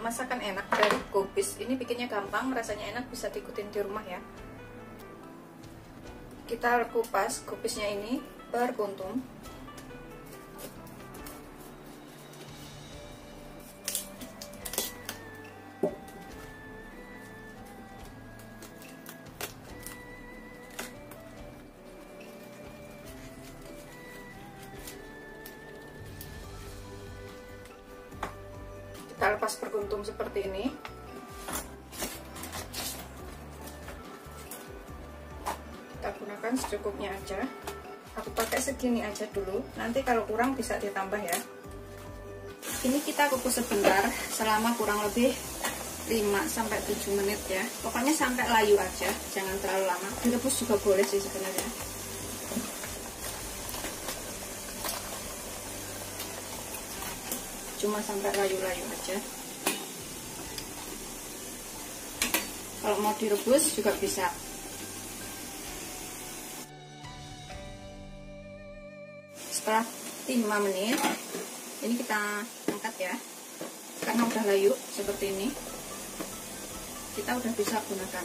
masakan enak dari kubis. Ini bikinnya gampang, rasanya enak, bisa diikutin di rumah ya. Kita kupas kubisnya ini per kuntum. Kita lepas per kuntum seperti ini. Kita gunakan secukupnya aja. Aku pakai segini aja dulu, nanti kalau kurang bisa ditambah ya. Ini kita kukus sebentar selama kurang lebih 5-7 menit ya. Pokoknya sampai layu aja, jangan terlalu lama. Direbus juga boleh sih sebenarnya. Cuma sampai layu-layu aja. Kalau mau direbus juga bisa. Setelah 5 menit, ini kita angkat ya. Karena udah layu seperti ini, kita udah bisa gunakan.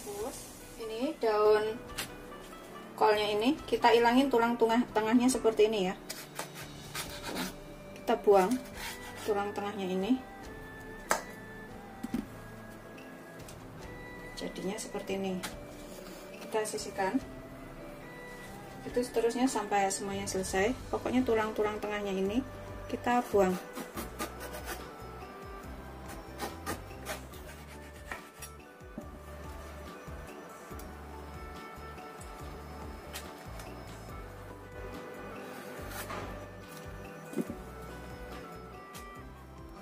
Terus ini daun kolnya ini kita ilangin tulang tengahnya seperti ini ya. Kita buang tulang tengahnya ini. Jadinya seperti ini. Kita sisihkan. Itu seterusnya sampai semuanya selesai. Pokoknya tulang-tulang tengahnya ini kita buang.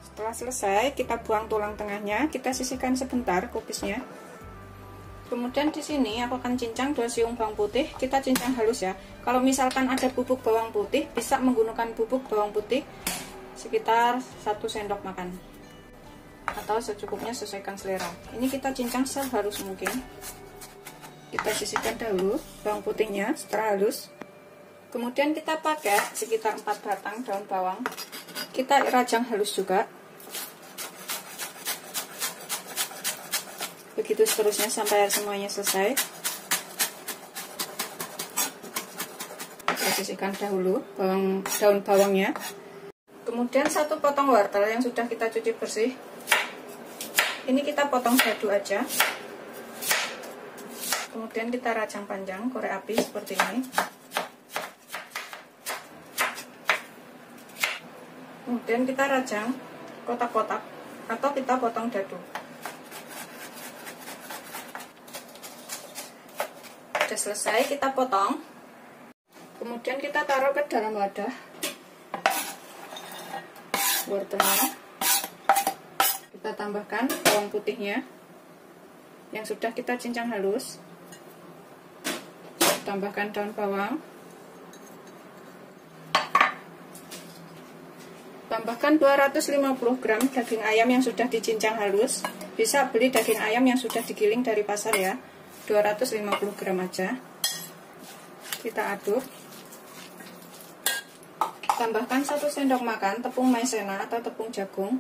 Setelah selesai, kita buang tulang tengahnya, kita sisihkan sebentar kubisnya. Kemudian di sini aku akan cincang 2 siung bawang putih, kita cincang halus ya. Kalau misalkan ada bubuk bawang putih, bisa menggunakan bubuk bawang putih sekitar 1 sendok makan. Atau secukupnya, sesuaikan selera. Ini kita cincang sehalus mungkin. Kita sisihkan dahulu bawang putihnya setelah halus. Kemudian kita pakai sekitar 4 batang daun bawang. Kita rajang halus juga. Begitu seterusnya sampai semuanya selesai. Kita sisihkan dahulu daun bawangnya. Kemudian 1 potong wortel yang sudah kita cuci bersih. Ini kita potong dadu aja. Kemudian kita rajang panjang, korek api seperti ini. Kemudian kita rajang kotak-kotak atau kita potong dadu. Sudah selesai, kita potong. Kemudian kita taruh ke dalam wadah wortelnya. Kita tambahkan bawang putihnya yang sudah kita cincang halus. Tambahkan daun bawang. Tambahkan 250 gram daging ayam yang sudah dicincang halus. Bisa beli daging ayam yang sudah digiling dari pasar ya. 250 gram aja. Kita aduk. Tambahkan 1 sendok makan tepung maizena atau tepung jagung.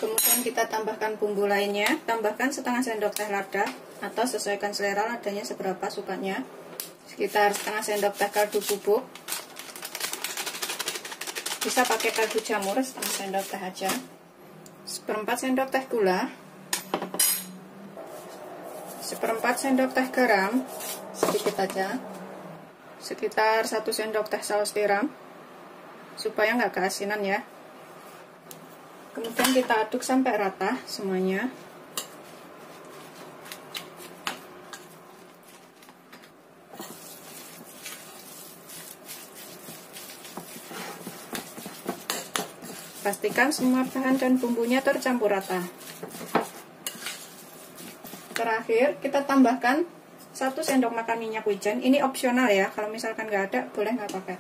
Kemudian kita tambahkan bumbu lainnya. Tambahkan setengah sendok teh lada atau sesuaikan selera ladanya seberapa sukanya. Sekitar setengah sendok teh kaldu bubuk. Bisa pakai kaldu jamur, setengah sendok teh aja. 1/4 sendok teh gula. 1/4 sendok teh garam, sedikit aja. Sekitar 1 sendok teh saus tiram, supaya nggak keasinan ya. Kemudian kita aduk sampai rata semuanya. Pastikan semua bahan dan bumbunya tercampur rata. Terakhir kita tambahkan 1 sendok makan minyak wijen. Ini opsional ya, kalau misalkan nggak ada boleh nggak pakai.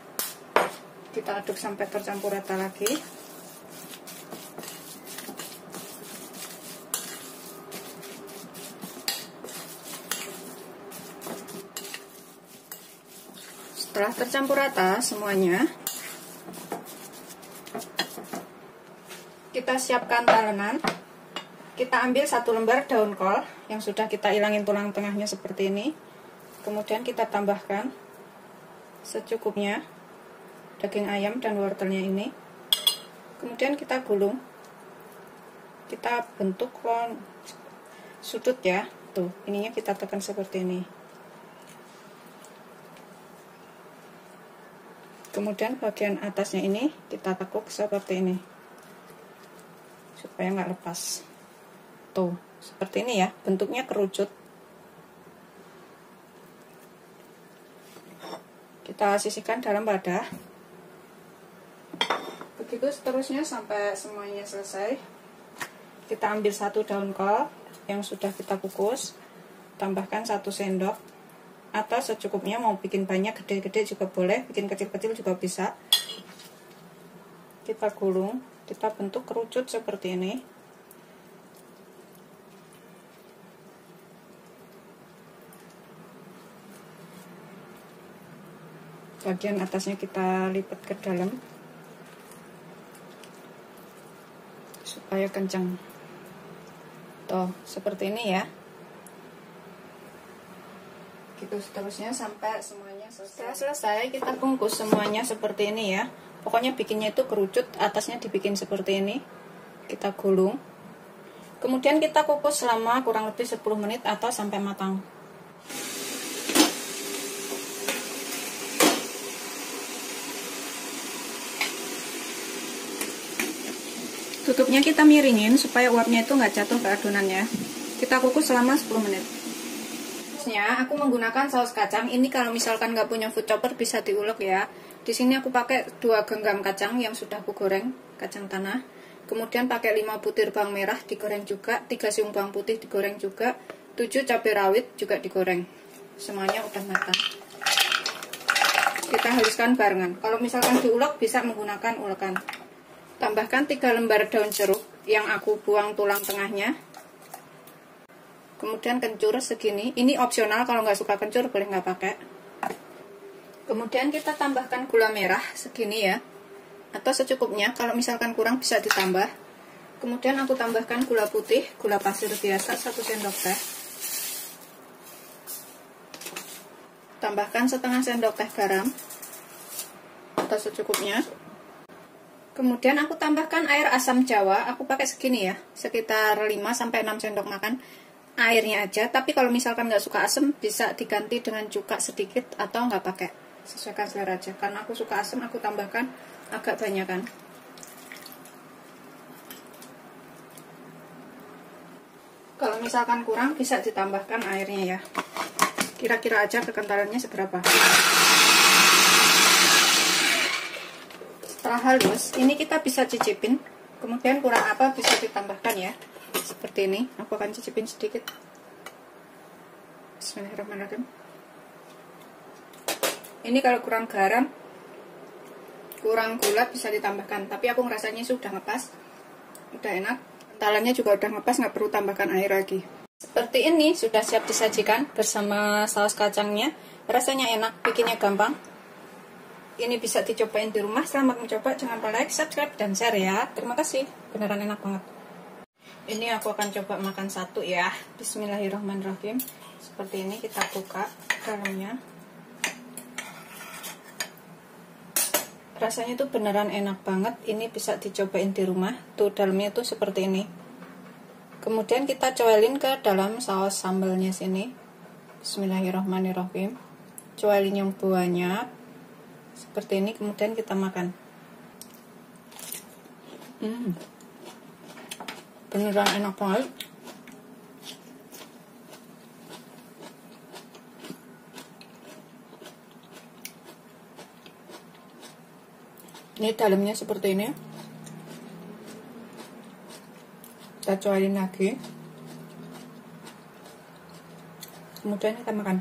Kita aduk sampai tercampur rata lagi. Setelah tercampur rata semuanya, kita siapkan talenan. Kita ambil 1 lembar daun kol yang sudah kita hilangin tulang tengahnya seperti ini. Kemudian kita tambahkan secukupnya daging ayam dan wortelnya ini. Kemudian kita gulung. Kita bentuk sudut ya. Tuh, ininya kita tekan seperti ini. Kemudian bagian atasnya ini kita tekuk seperti ini supaya nggak lepas. Tuh, seperti ini ya, bentuknya kerucut. Kita sisihkan dalam wadah. Begitu seterusnya sampai semuanya selesai. Kita ambil 1 daun kol yang sudah kita kukus, tambahkan 1 sendok atau secukupnya, mau bikin banyak gede-gede juga boleh, bikin kecil-kecil juga bisa. Kita gulung, kita bentuk kerucut seperti ini. Bagian atasnya kita lipat ke dalam supaya kencang. Tuh, seperti ini ya. Gitu seterusnya sampai semuanya selesai. Setelah selesai, kita bungkus semuanya seperti ini ya. Pokoknya bikinnya itu kerucut, atasnya dibikin seperti ini. Kita gulung. Kemudian kita kukus selama kurang lebih 10 menit atau sampai matang. Tutupnya kita miringin supaya uapnya itu nggak jatuh ke adonannya. Kita kukus selama 10 menit. Aku menggunakan saus kacang. Ini kalau misalkan nggak punya food chopper bisa diulek ya. Di sini aku pakai 2 genggam kacang yang sudah aku goreng, kacang tanah. Kemudian pakai 5 butir bawang merah digoreng juga, 3 siung bawang putih digoreng juga, 7 cabai rawit juga digoreng. Semuanya udah matang. Kita haluskan barengan. Kalau misalkan diulek bisa menggunakan ulekan. Tambahkan 3 lembar daun jeruk yang aku buang tulang tengahnya. Kemudian kencur segini, ini opsional, kalau nggak suka kencur boleh nggak pakai. Kemudian kita tambahkan gula merah segini ya, atau secukupnya, kalau misalkan kurang bisa ditambah. Kemudian aku tambahkan gula putih, gula pasir biasa 1 sendok teh. Tambahkan setengah sendok teh garam atau secukupnya. Kemudian aku tambahkan air asam jawa, aku pakai segini ya, sekitar 5-6 sendok makan. Airnya aja, tapi kalau misalkan nggak suka asam bisa diganti dengan cuka sedikit atau nggak pakai, sesuaikan selera aja. Karena aku suka asam, aku tambahkan agak banyakan. Kalau misalkan kurang bisa ditambahkan airnya ya. Kira-kira aja kekentalannya seberapa. Setelah halus, ini kita bisa cicipin. Kemudian kurang apa bisa ditambahkan ya. Seperti ini, aku akan cicipin sedikit. Bismillahirrahmanirrahim. Ini kalau kurang garam, kurang gula bisa ditambahkan. Tapi aku ngerasanya sudah ngepas, udah enak. Talannya juga udah ngepas, nggak perlu tambahkan air lagi. Seperti ini sudah siap disajikan bersama saus kacangnya. Rasanya enak, bikinnya gampang. Ini bisa dicobain di rumah. Selamat mencoba, jangan lupa like, subscribe, dan share ya. Terima kasih, beneran enak banget. Ini aku akan coba makan satu ya. Bismillahirrahmanirrahim. Seperti ini kita buka dalamnya. Rasanya tuh beneran enak banget. Ini bisa dicobain di rumah. Tuh dalamnya tuh seperti ini. Kemudian kita coelin ke dalam saus sambalnya sini. Bismillahirrahmanirrahim. Coelin yang banyak. Seperti ini, kemudian kita makan. Beneran enak banget. Ini dalamnya seperti ini. Kita coelin lagi. Kemudian kita makan.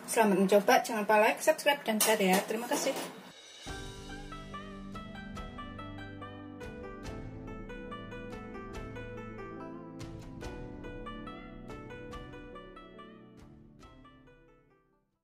Selamat mencoba, jangan lupa like, subscribe, dan share ya. Terima kasih.